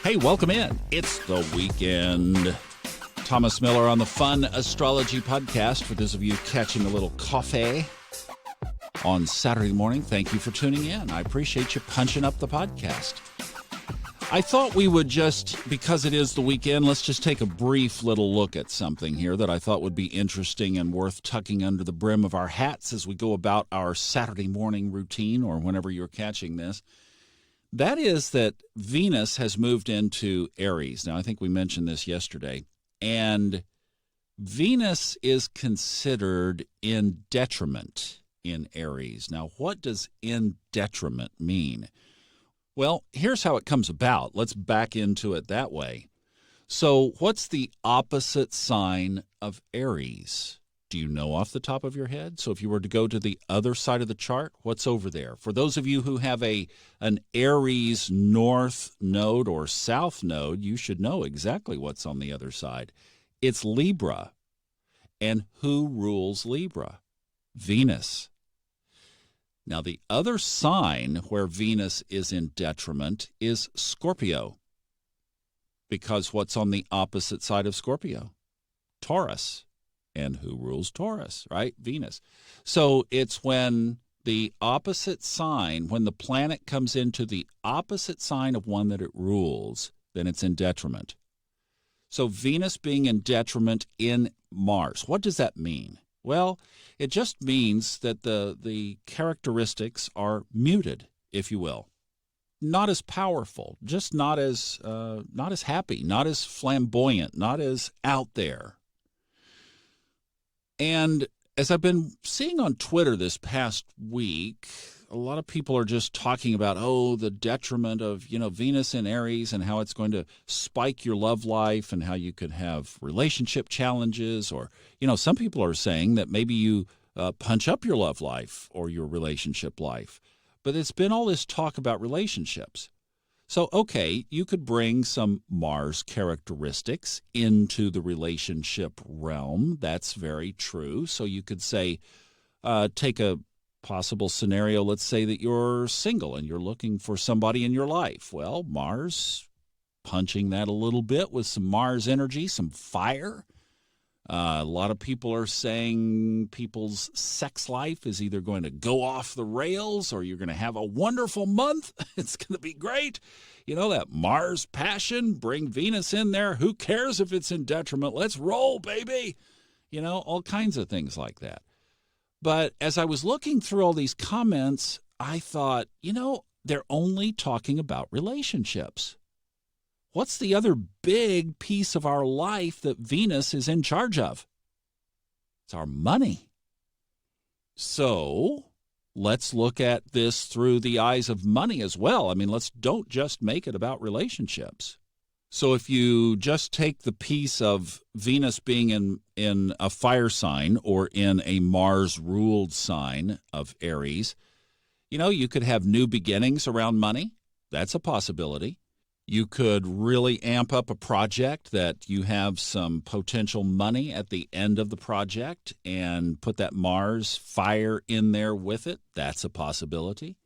Hey, welcome in. It's the weekend. Thomas Miller on the Fun Astrology Podcast. For those of you catching a little coffee on Saturday morning, thank you for tuning in. I appreciate you punching up the podcast. I thought we would just, because it is the weekend, let's just take a brief little look at something here that I thought would be interesting and worth tucking under the brim of our hats as we go about our Saturday morning routine or whenever you're catching this. That is that Venus has moved into Aries. Now, I think we mentioned this yesterday. And Venus is considered in detriment in Aries. Now, what does in detriment mean? Well, here's how it comes about. Let's back into it that way. So, what's the opposite sign of Aries? Do you know off the top of your head? So if you were to go to the other side of the chart, what's over there? For those of you who have an Aries north node or south node, you should know exactly what's on the other side. It's Libra. And who rules Libra? Venus. Now, the other sign where Venus is in detriment is Scorpio. Because what's on the opposite side of Scorpio? Taurus. And who rules Taurus, right? Venus. So it's when the opposite sign, when the planet comes into the opposite sign of one that it rules, then it's in detriment. So Venus being in detriment in Mars, what does that mean? Well, it just means that the characteristics are muted, if you will. Not as powerful, just not as happy, not as flamboyant, not as out there. And as I've been seeing on Twitter this past week, a lot of people are just talking about, the detriment of, Venus in Aries and how it's going to spike your love life and how you could have relationship challenges. Or, some people are saying that maybe you punch up your love life or your relationship life. But it's been all this talk about relationships. So, okay, you could bring some Mars characteristics into the relationship realm. That's very true. So you could say, take a possible scenario. Let's say that you're single and you're looking for somebody in your life. Well, Mars, punching that a little bit with some Mars energy, some fire. A lot of people are saying people's sex life is either going to go off the rails or you're going to have a wonderful month. It's going to be great. That Mars passion, bring Venus in there. Who cares if it's in detriment? Let's roll, baby. All kinds of things like that. But as I was looking through all these comments, I thought, they're only talking about relationships. What's the other big piece of our life that Venus is in charge of? It's our money. So let's look at this through the eyes of money as well. Don't just make it about relationships. So if you just take the piece of Venus being in a fire sign or in a Mars-ruled sign of Aries, you could have new beginnings around money. That's a possibility. You could really amp up a project that you have some potential money at the end of the project and put that Mars fire in there with it. That's a possibility.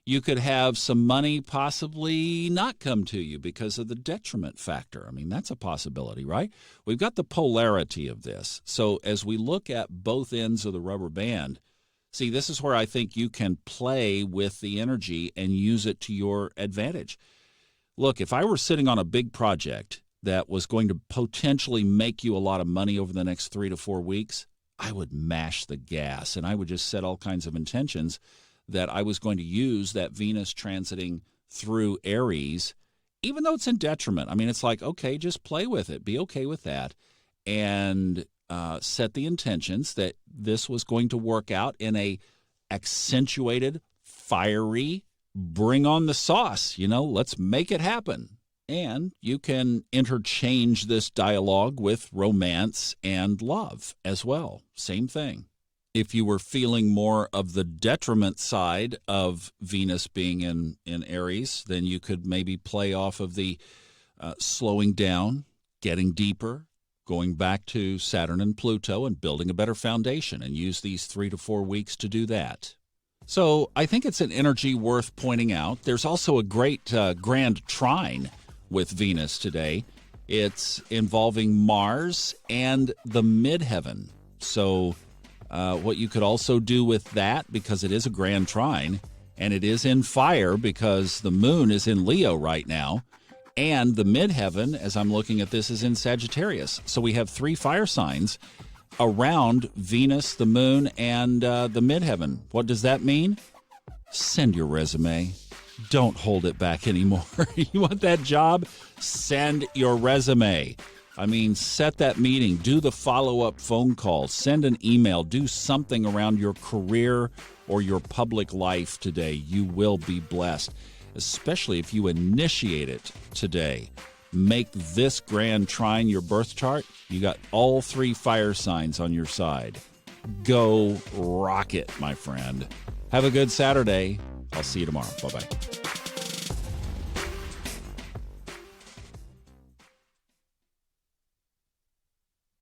You could have some money possibly not come to you because of the detriment factor. That's a possibility, right? We've got the polarity of this. So as we look at both ends of the rubber band, see, this is where I think you can play with the energy and use it to your advantage. Look, if I were sitting on a big project that was going to potentially make you a lot of money over the next 3 to 4 weeks, I would mash the gas and I would just set all kinds of intentions that I was going to use that Venus transiting through Aries, even though it's in detriment. It's like, okay, just play with it. Be okay with that and set the intentions that this was going to work out in a accentuated, fiery, bring on the sauce, let's make it happen. And you can interchange this dialogue with romance and love as well. Same thing. If you were feeling more of the detriment side of Venus being in Aries, then you could maybe play off of the slowing down, getting deeper, going back to Saturn and Pluto and building a better foundation, and use these 3 to 4 weeks to do that. So I think it's an energy worth pointing out. There's also a great Grand Trine with Venus today. It's involving Mars and the midheaven. So what you could also do with that, because it is a Grand Trine, and it is in fire because the moon is in Leo right now, and the midheaven, as I'm looking at this, is in Sagittarius. So we have 3 fire signs around Venus, the moon, and the midheaven. What does that mean? Send your resume. Don't hold it back anymore. You want that job? Send your resume. I mean, set that meeting. Do the follow-up phone call. Send an email. Do something around your career or your public life today. You will be blessed, especially if you initiate it today. Make this Grand Trine your birth chart. You got all 3 fire signs on your side. Go rock it, my friend. Have a good Saturday. I'll see you tomorrow. Bye-bye.